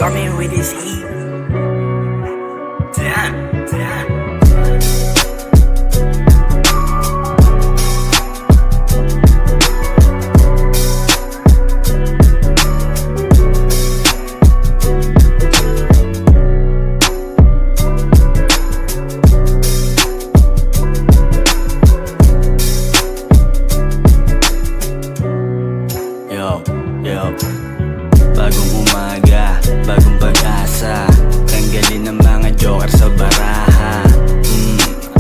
Coming with this heat. Damn, damn. Bagong umaga, bagong pag-asa. Tanggalin ang mga joker sa baraha.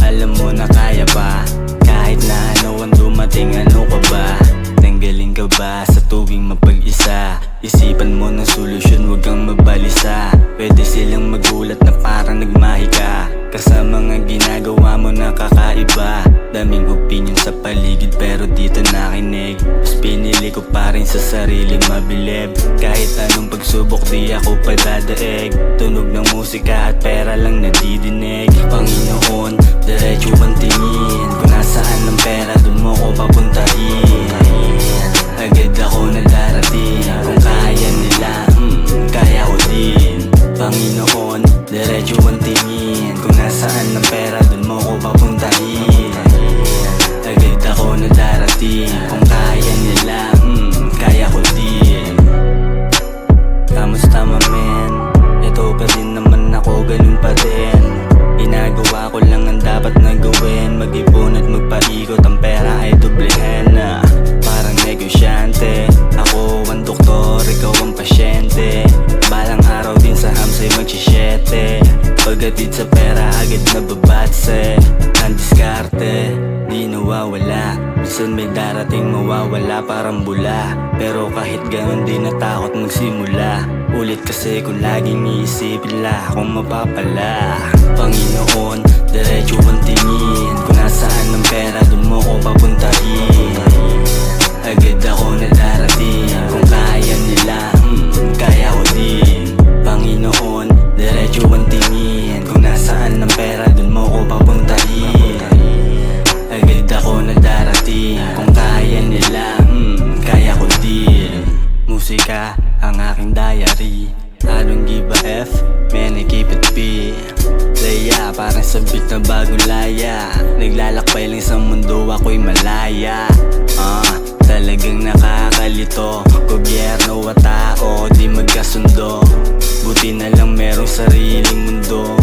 Alam mo na kaya pa. Kahit na ano ang dumating, ano ka ba? Tanggalin ka ba sa tuwing mapag-isa? Isipan mo ng solusyon, huwag kang mabalisa. Pwede silang magulat na parang nagmahika ka sa mga ginagawa mo na kakaiba. Daming opinion sa paligid pero dito nakinig. Mas pinili ko pa rin sa sarili mabilib. Kahit anong pagsubok di ako padadaig. Tunog ng musika at pera lang nadidinig. Panginoon, diretso ang tingin. Kung nasaan ang pera dun mo ko papuntahin. Agad ako na darating. Kung kaya nila, kaya ko din. Panginoon, diretso ang tingin. Kung nasaan ang pera dun mo ko papuntahin. Agad ako na darating. Kung kaya nila, kaya ko din. Kamusta men? Ito pa din naman ako, ganun pa din. Ginagawa ko lang ang dapat na gawin. Mag-ipon at magpaikot, ang pera ay doblehin na. Parang negosyante, ako ang doktor, ikaw ang pasyente. Balang araw din sa hamsay magsisyete. Pagdating sa pera agad nababatse. Ang diskarte, di nawawala. Minsan may darating mawawala parang bula. Pero kahit ganun di natakot magsimula. Ulit kasi kung laging iisipin la kung mapapala. Panginoon, diretso ang tingin. Kung nasaan ang pera dun mo ko papuntahin. Agad ako na darating. Kung kaya nila, kaya ko din. Panginoon, diretso ang tingin. Kung nasaan ang pera dun mo ko papuntahin. Agad ako na darating. Kung kaya nila, kaya ko din. Musika ang aking diary. I don't give a F, man I keep it P. Laya, parang sabik na bagong laya. Naglalakbay lang sa mundo, ako'y malaya. Talagang nakakalito. Gobyerno at tao, di magkasundo. Buti na lang merong sariling mundo.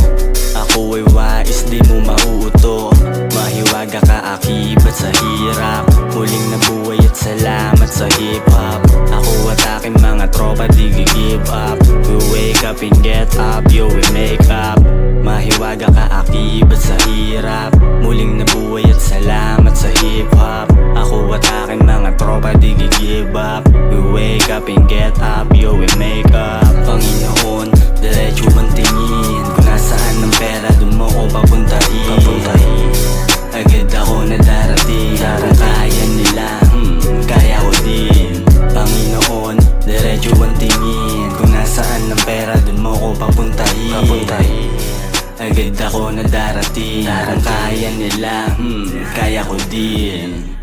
Ako ay wais, di mo mauuto. Mahiwaga ka akibat sa hirap. Muling nabuhay at salamat sa hip-hop. Ako at aking mga tropa di give up. We wake up and get up, yo we make up. Mahiwaga ka akibat sa hirap. Muling nabuhay at salamat sa hip-hop. Ako at aking mga tropa di give up. We wake up and get up, yo we make up. Panginoon, diretso ang tingin. Kung nasaan ang pera dun mo ko papuntahin. Agad ako na darating. Kung kaya nila, kaya ko din. Panginoon, diretso ang tingin. Kung nasaan ang pera dun mo ko papuntahin. Agad ako na darating. Kung kaya nila, kaya ko din.